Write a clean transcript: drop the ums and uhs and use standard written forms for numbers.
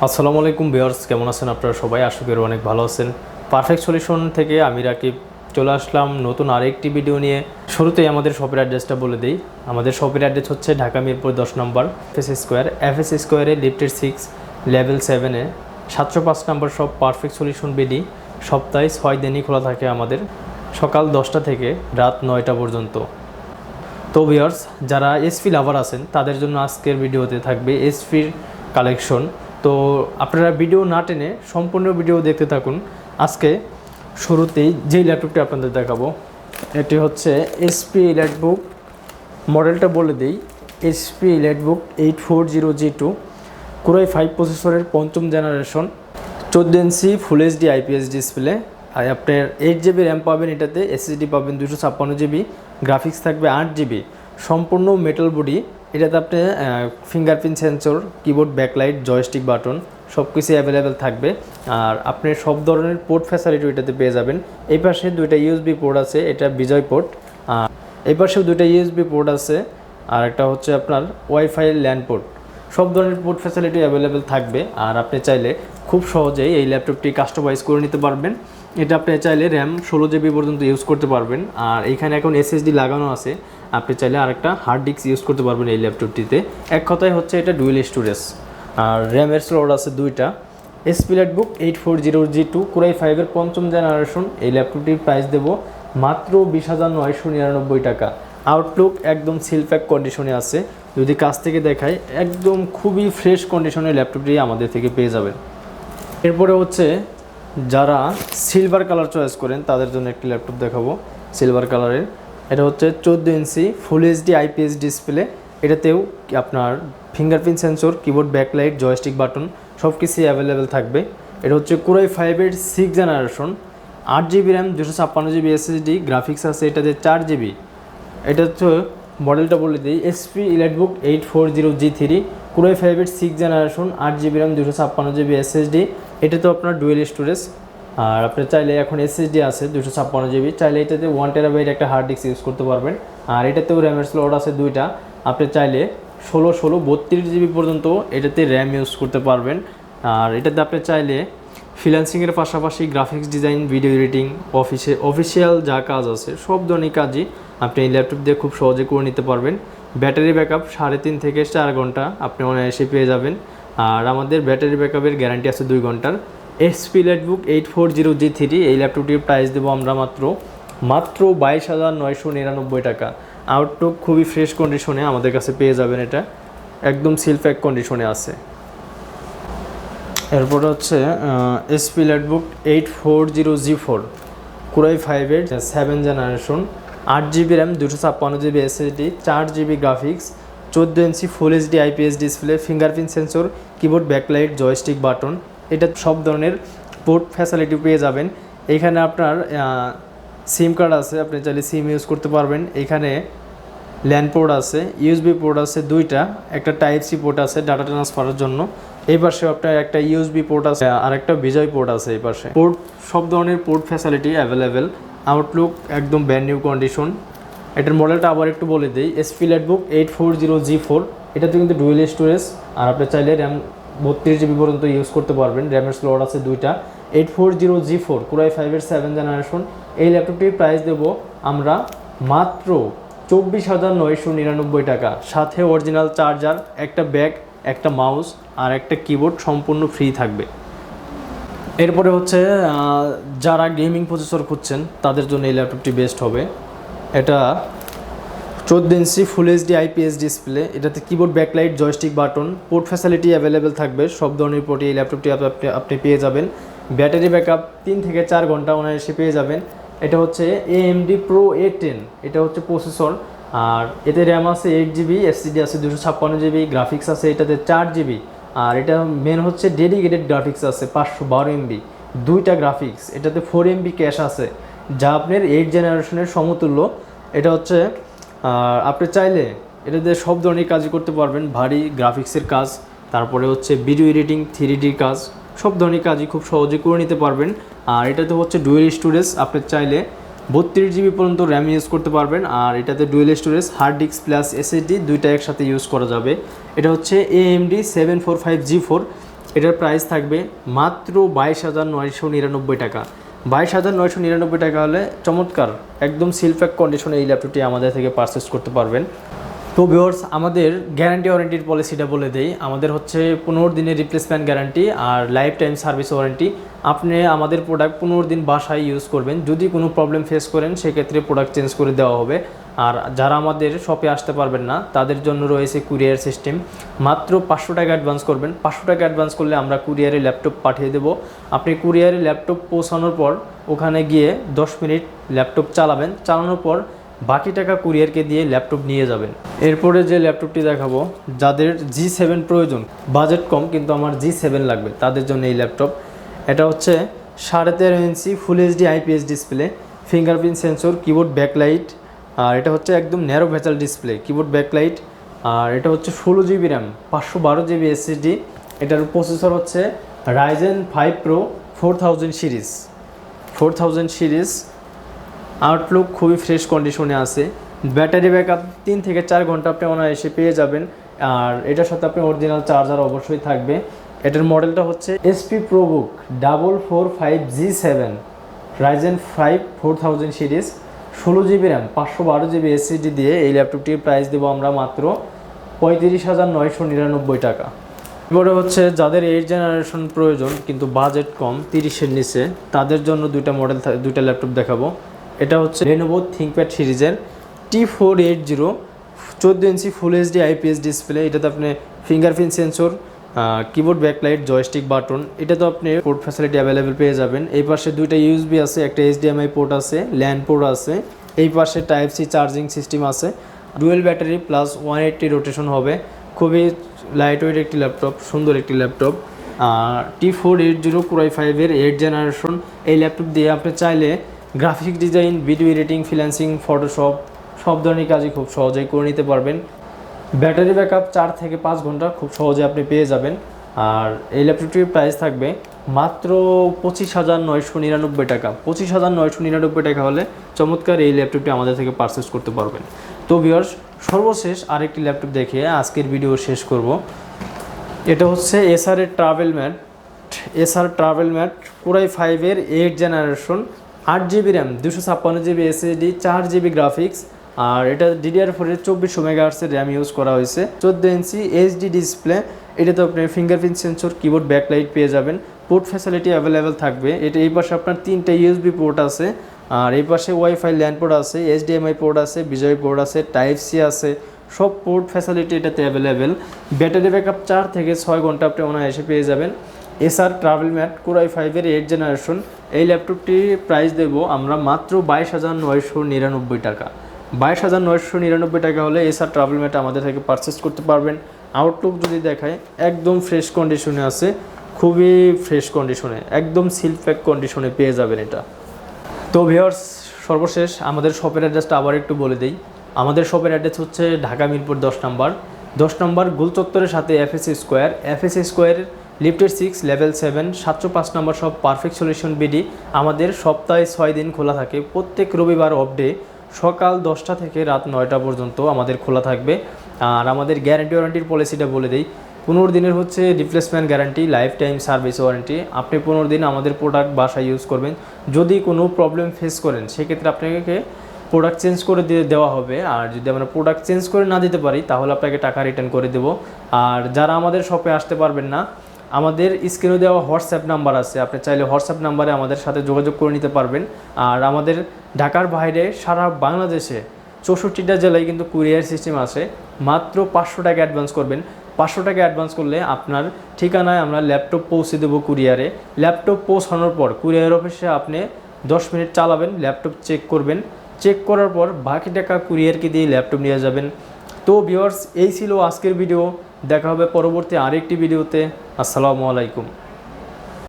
আসসালামু আলাইকুম ভিউয়ার্স, কেমন আছেন আপনারা সবাই? আশা করি অনেক ভালো আছেন। পারফেক্ট সলিউশন থেকে আমি রাকিব চলে আসলাম নতুন আরেকটি ভিডিও নিয়ে। শুরুতেই আমাদের শপের অ্যাড্রেসটা বলে দিই। আমাদের শপের অ্যাড্রেস হচ্ছে ঢাকা মিরপুর 10 নম্বর এফএস স্কোয়ারে লিফটের 6 লেভেল 7-এ 705 নম্বর শপ পারফেক্ট সলিউশন বিডি। সপ্তাহে 6 দিনই খোলা থাকে আমাদের, সকাল 10টা থেকে রাত 9টা পর্যন্ত। তো ভিউয়ার্স, যারা এসপি লাভার আছেন তাদের জন্য আজকের ভিডিওতে থাকবে এসপির কালেকশন। তো আপনারা ভিডিও না টেনে সম্পূর্ণ ভিডিও দেখতে থাকুন। আজকে শুরুতেই যেই ল্যাপটপটি আপনাদের দেখাবো এটি হচ্ছে এসপি ইলাইটবুক। মডেলটা বলে দিই, এসপি ইলাইটবুক 840G2 কোরাই 5 প্রসেসরের 5ম generation, 14 inch full HD IPS display. আর আপনার 8 GB র্যাম পাবেন, এটাতে এসএসডি পাবেন 256 GB, গ্রাফিক্স থাকবে 8 GB, সম্পূর্ণ মেটাল বডি। এটাতে আপনি fingerprint sensor, keyboard, backlight, joystick button সব কিছু অ্যাভেলেবেল থাকবে। আর আপনি সব ধরনের পোর্ট ফ্যাসিলিটি এটাতে পেয়ে যাবেন। এই পাশে দুইটা ইউএসবি পোর্ট আছে, এটা বিজয় পোর্ট। আর এই পাশেও দুইটা ইউএসবি পোর্ট আছে, আর একটা হচ্ছে আপনার ওয়াইফাই ল্যান্ড পোর্ট। সব ধরনের পোর্ট ফ্যাসিলিটি অ্যাভেলেবেল থাকবে। আর আপনি চাইলে খুব সহজেই এই ল্যাপটপটি কাস্টমাইজ করে নিতে পারবেন। এটা আপনি চাইলে র্যাম 16 GB পর্যন্ত ইউজ করতে পারবেন। আর এইখানে এখন এসএসডি লাগানো আছে, আপনি চাইলে আরেকটা হার্ড ডিস্ক ইউজ করতে পারবেন এই ল্যাপটপটিতে। এক কথায় হচ্ছে এটা ডুয়েল স্টোরেজ, আর র্যামের স্লট আছে দুইটা। এসপি ইলাইটবুক 840G2 কোরাই 5-এর 5ম জেনারেশন। এই ল্যাপটপটির প্রাইস দেবো মাত্র 20,999 টাকা। আউটলুক একদম সিল প্যাক কন্ডিশনে আছে। যদি কাছ থেকে দেখায়, একদম খুবই ফ্রেশ কন্ডিশনে ল্যাপটপটি আমাদের থেকে পেয়ে যাবেন। এরপরে হচ্ছে যারা সিলভার কালার চয়েস করেন তাদের জন্য একটি ল্যাপটপ দেখাবো সিলভার কালারের। এটা হচ্ছে 14 inch full HD IPS display. এটাতেও আপনার fingerprint sensor, keyboard, backlight, joystick button সব কিছুই অ্যাভেলেবেল থাকবে। এটা হচ্ছে কোরাই 5-এর 6 generation, 8 GB RAM, 256 GB SSD, graphics আছে এটাতে 4 GB। এটা হচ্ছে মডেলটা বলে দিই, এসপি ইলাইটবুক 840G3 কোরাই 5-এর 6 generation, 8 GB RAM, 256 GB SSD. এটা তো আপনার ডুয়েল স্টোরেজ। আর আপনি চাইলে এখন এসএসডি আছে 256 GB, চাইলে এটাতে 1TB একটা হার্ড ডিস্ক ইউজ করতে পারবেন। আর এটাতেও র্যামের স্লট আছে দুইটা, আপনি চাইলে 16 32 GB পর্যন্ত এটাতে র্যাম ইউজ করতে পারবেন। আর এটাতে আপনি চাইলে ফ্রিল্যান্সিংয়ের পাশাপাশি graphics design, video editing, official যা কাজ আছে সব ধরনের কাজই আপনি এই ল্যাপটপ দিয়ে খুব সহজে করে নিতে পারবেন। ব্যাটারি ব্যাকআপ 3.5 থেকে 4 ঘন্টা আপনি অনায়াসে পেয়ে যাবেন। আর আমাদের ব্যাটারি ব্যাকআপের গ্যারান্টি আছে 2 ঘন্টার। এসপি ইলাইটবুক 840G3 এই ল্যাপটপটির প্রাইস দেবো আমরা মাত্র 22,999 টাকা। আউটলুক খুবই ফ্রেশ কন্ডিশনে আমাদের কাছে পেয়ে যাবেন, এটা একদম সিল প্যাক কন্ডিশনে আছে। এরপর হচ্ছে এসপি ইলাইটবুক 840G4 কোরাই 5-এর 7 generation, 8 GB RAM, 256 GB SSD, 4 GB graphics, 14 inch full HD IPS display, fingerprint sensor, keyboard, backlight, joystick button. এটা সব ধরনের পোর্ট ফ্যাসিলিটি পেয়ে যাবেন। এইখানে আপনার সিম কার্ড আছে, আপনি চাইলে সিম ইউজ করতে পারবেন। এখানে ল্যান্ড পোর্ট আছে, ইউএসবি পোর্ট আছে দুইটা, একটা টাইপ সি পোর্ট আছে ডাটা ট্রান্সফারের জন্য। এই পাশে আপনার একটা ইউএসবি পোর্ট আছে আর একটা বিজয় পোর্ট আছে। এই পাশে পোর্ট, সব ধরনের পোর্ট ফ্যাসিলিটি অ্যাভেলেবেল। আউটলুক একদম ব্র্যান্ড নিউ কন্ডিশন। এটার মডেলটা আবার একটু বলে দিই, এসপি ইলাইটবুক 840G4। এটাতে কিন্তু ডুয়েল স্টোরেজ, আর আপনি চাইলে র্যাম 32 GB পর্যন্ত ইউজ করতে পারবেন। র্যামের স্লট আছে দুইটা। 840G4 কোরাই 5-এর 7 জেনারেশন। এই ল্যাপটপটির প্রাইস দেবো আমরা মাত্র 24,999 টাকা। সাথে অরিজিনাল চার্জার, একটা ব্যাগ, একটা মাউস আর একটা কিবোর্ড সম্পূর্ণ ফ্রি থাকবে। এরপরে হচ্ছে যারা গেমিং প্রসেসর খুঁজছেন তাদের জন্য এই ল্যাপটপটি বেস্ট হবে। এটা 14 inch full HD IPS display. এটাতে keyboard, backlight, joystick button port facility available থাকবে। সব ধরনের পোর্টে এই ল্যাপটপটি আপনি পেয়ে যাবেন। ব্যাটারি ব্যাকআপ 3 থেকে 4 ঘন্টা অনায়াসে পেয়ে যাবেন। এটা হচ্ছে AMD Pro A10, এটা হচ্ছে প্রসেসর। আর এতে র্যাম আছে 8 GB, এসএসডি আছে 256 GB, গ্রাফিক্স আছে এটাতে 4 GB। আর এটা মেন হচ্ছে ডেডিকেটেড গ্রাফিক্স আছে 512 MB, দুইটা গ্রাফিক্স। এটাতে 4 MB ক্যাশ আছে, যা আপনার 8 জেনারেশনের সমতুল্য। এটা হচ্ছে আপনি চাইলে এটাতে সব ধরনের কাজই করতে পারবেন, ভারী গ্রাফিক্সের কাজ, তারপরে হচ্ছে ভিডিও এডিটিং, 3D কাজ, সব ধরনের কাজই খুব সহজে করে নিতে পারবেন। আর এটাতে হচ্ছে ডুয়েল স্টোরেজ, আপনি চাইলে 32 GB পর্যন্ত র্যাম ইউজ করতে পারবেন। আর এটাতে dual storage, hard disk plus SSD দুইটা একসাথে ইউজ করা যাবে। এটা হচ্ছে AMD 745G4 এটার প্রাইস থাকবে মাত্র 22,999 টাকা। 22,999 টাকা হলে চমৎকার একদম সিলপ্যাক কন্ডিশনে এই ল্যাপটপটি আমাদের থেকে পারচেস করতে পারবেন। তো ভিউয়ার্স, আমাদের গ্যারান্টি ওয়ারেন্টির পলিসিটা বলে দেই। আমাদের হচ্ছে 15 দিনের রিপ্লেসমেন্ট গ্যারান্টি আর লাইফ টাইম সার্ভিস ওয়ারেন্টি। আপনি আমাদের প্রোডাক্ট 15 দিন বাসায় ইউজ করবেন, যদি কোনো প্রবলেম ফেস করেন সেক্ষেত্রে প্রোডাক্ট চেঞ্জ করে দেওয়া হবে। আর যারা আমাদের শপে আসতে পারবেন না তাদের জন্য রয়েছে কুরিয়ার সিস্টেম। মাত্র 500 টাকা অ্যাডভান্স করবেন। 500 টাকা অ্যাডভান্স করলে আমরা কুরিয়ারে ল্যাপটপ পাঠিয়ে দেবো। আপনি কুরিয়ারে ল্যাপটপ পৌঁছানোর পর ওখানে গিয়ে 10 মিনিট ল্যাপটপ চালাবেন, চালানোর পর বাকি টাকা কুরিয়ারকে দিয়ে ল্যাপটপ নিয়ে যাবেন। এরপরে যে ল্যাপটপটি দেখাবো, যাদের G7 প্রয়োজন, বাজেট কম কিন্তু আমার G7 লাগবে, তাদের জন্য এই ল্যাপটপ। এটা হচ্ছে 13.5 inch full HD IPS display, fingerprint sensor, keyboard backlight, আর এটা হচ্ছে একদম ন্যারো ভেজাল ডিসপ্লে, কিবোর্ড ব্যাকলাইট। আর এটা হচ্ছে 16 জিবি র্যাম, 512 জিবি এসএসডি। এটার প্রসেসর হচ্ছে Ryzen 5 Pro 4000 সিরিজ। আউটলুক খুবই ফ্রেশ কন্ডিশনে আছে। ব্যাটারি ব্যাকআপ 3 থেকে 4 ঘন্টা আপনি অনায়াসে পেয়ে যাবেন। আর এটার সাথে আপনি অরিজিনাল চার্জার অবশ্যই থাকবে। এটার মডেলটা হচ্ছে HP ProBook 445G7, Ryzen 5 4000 series, 16 GB RAM, 512 GB SSD দিয়ে এই ল্যাপটপটির প্রাইস দেবো আমরা মাত্র 35,999 টাকা। এবারে হচ্ছে যাদের 8 জেনারেশন প্রয়োজন কিন্তু বাজেট কম, 30-এর নিচে, তাদের জন্য দুইটা ল্যাপটপ দেখাবো। এটা হচ্ছে Lenovo ThinkPad সিরিজের T480, 14 inch full HD IPS display. এটাতে আপনি fingerprint sensor, keyboard backlight, joystick button, এটা তো আপনি পোর্ট ফ্যাসিলিটি অ্যাভেলেবেল পেয়ে যাবেন। এই পাশে দুইটা ইউএসবি আছে, একটা HDMI পোর্ট আছে, ল্যান পোর্ট আছে। এই পাশে টাইপ সি চার্জিং সিস্টেম আছে, ডুয়েল ব্যাটারি প্লাস 180 রোটেশন হবে। খুবই লাইট ওয়েট একটি ল্যাপটপ, সুন্দর একটি ল্যাপটপ। T480 Core i5-এর 8 জেনারেশন। এই ল্যাপটপ দিয়ে আপনি চাইলে graphic design, video editing, freelancing, Photoshop সব ধরনের কাজই খুব সহজেই করে নিতে পারবেন। ব্যাটারি ব্যাকআপ 4 থেকে 5 ঘন্টা খুব সহজে আপনি পেয়ে যাবেন। আর এই ল্যাপটপটির প্রাইস থাকবে মাত্র 25,999 টাকা। 25,999 টাকা হলে চমৎকার এই ল্যাপটপটি আমাদের থেকে পারচেস করতে পারবেন। তো ভিউয়ার্স, সর্বশেষ আরেকটি ল্যাপটপ দেখে আজকের ভিডিও শেষ করব। এটা হচ্ছে এসার ট্রাভেল ম্যাট Core i5-এর 8 generation, 8 GB RAM, 256 GB SSD, 4 GB graphics. আর এটা DDR4-এর 2400 মেগাহার্টসের র্যাম ইউজ করা হয়েছে, 14 ইঞ্চি এইচডি ডিসপ্লে। এটাতে আপনি ফিঙ্গারপ্রিন্ট সেন্সর, কিবোর্ড ব্যাকলাইট পেয়ে যাবেন। পোর্ট ফ্যাসিলিটি অ্যাভেলেবেল থাকবে। এটা এই পাশে আপনার 3টা ইউএসবি পোর্ট আছে, আর এই পাশে ওয়াইফাই ল্যান পোর্ট আছে, HDMI পোর্ট আছে, বিজয় পোর্ট আছে, টাইপ সি আছে, সব পোর্ট ফ্যাসিলিটি এটাতে অ্যাভেলেবেল। ব্যাটারি ব্যাকআপ 4 থেকে 6 ঘন্টা আপনি অনায়াসে পেয়ে যাবেন। এসার ট্রাভেল ম্যাট Core i5-এর 8 জেনারেশন। এই ল্যাপটপটির প্রাইস দেবো আমরা মাত্র 22,999 টাকা। 22,999 টাকা হলে এসার ট্রাভেল ম্যাট আমাদের থেকে পারচেস করতে পারবেন। আউটলুক যদি দেখায়, একদম ফ্রেশ কন্ডিশনে আছে, খুবই ফ্রেশ কন্ডিশনে, একদম সিলপ্যাক কন্ডিশনে পেয়ে যাবেন এটা। তো ভিউয়ার্স, সর্বশেষ আমাদের শপের অ্যাড্রেসটা আবার একটু বলে দিই। আমাদের শপের অ্যাড্রেস হচ্ছে ঢাকা মিরপুর 10 নম্বর গোল চত্বরের সাথে এফএসসি স্কোয়ার লিফটের 6 লেভেল 7 705 নম্বর শপ পারফেক্ট সলিউশন বিডি। আমাদের সপ্তাহে 6 দিন খোলা থাকে, প্রত্যেক রবিবার অফ ডে সকাল 10টা থেকে রাত 9টা পর্যন্ত আমাদের খোলা থাকবে। আর আমাদের গ্যারান্টি ওয়ারেন্টির পলিসিটা বলে দিই। 15 দিনের হচ্ছে replacement guarantee, life time service warranty. আপনি 15 দিন আমাদের প্রোডাক্ট বাসায় ইউজ করবেন, যদি কোনো প্রবলেম ফেস করেন সেক্ষেত্রে আপনাকে প্রোডাক্ট চেঞ্জ করে দেওয়া হবে। আর যদি আমরা প্রোডাক্ট চেঞ্জ করে না দিতে পারি তাহলে আপনাকে টাকা রিটার্ন করে দেবো। আর যারা আমাদের শপে আসতে পারবেন না, আমাদের স্ক্রিনে দেওয়া হোয়াটসঅ্যাপ নাম্বার আছে, আপনি চাইলে হোয়াটসঅ্যাপ নাম্বারে আমাদের সাথে যোগাযোগ করে নিতে পারবেন। আর আমাদের ঢাকার বাইরে সারা বাংলাদেশে 64টা জেলায় কিন্তু কুরিয়ার সিস্টেম আছে। মাত্র 500 টাকা অ্যাডভান্স করবেন। 500 টাকা অ্যাডভান্স করলে আপনার ঠিকানায় আমরা ল্যাপটপ পৌঁছে দেবো কুরিয়ারে। ল্যাপটপ পৌঁছানোর পর কুরিয়ার অফিসে আপনি 10 মিনিট চালাবেন, ল্যাপটপ চেক করবেন, চেক করার পর বাকি টাকা কুরিয়ারকে দিয়ে ল্যাপটপ নিয়ে যাবেন। তো ভিউয়ার্স, এই ছিল আজকের ভিডিও। দেখা হবে পরবর্তী আরেকটি ভিডিওতে। আসসালামু আলাইকুম।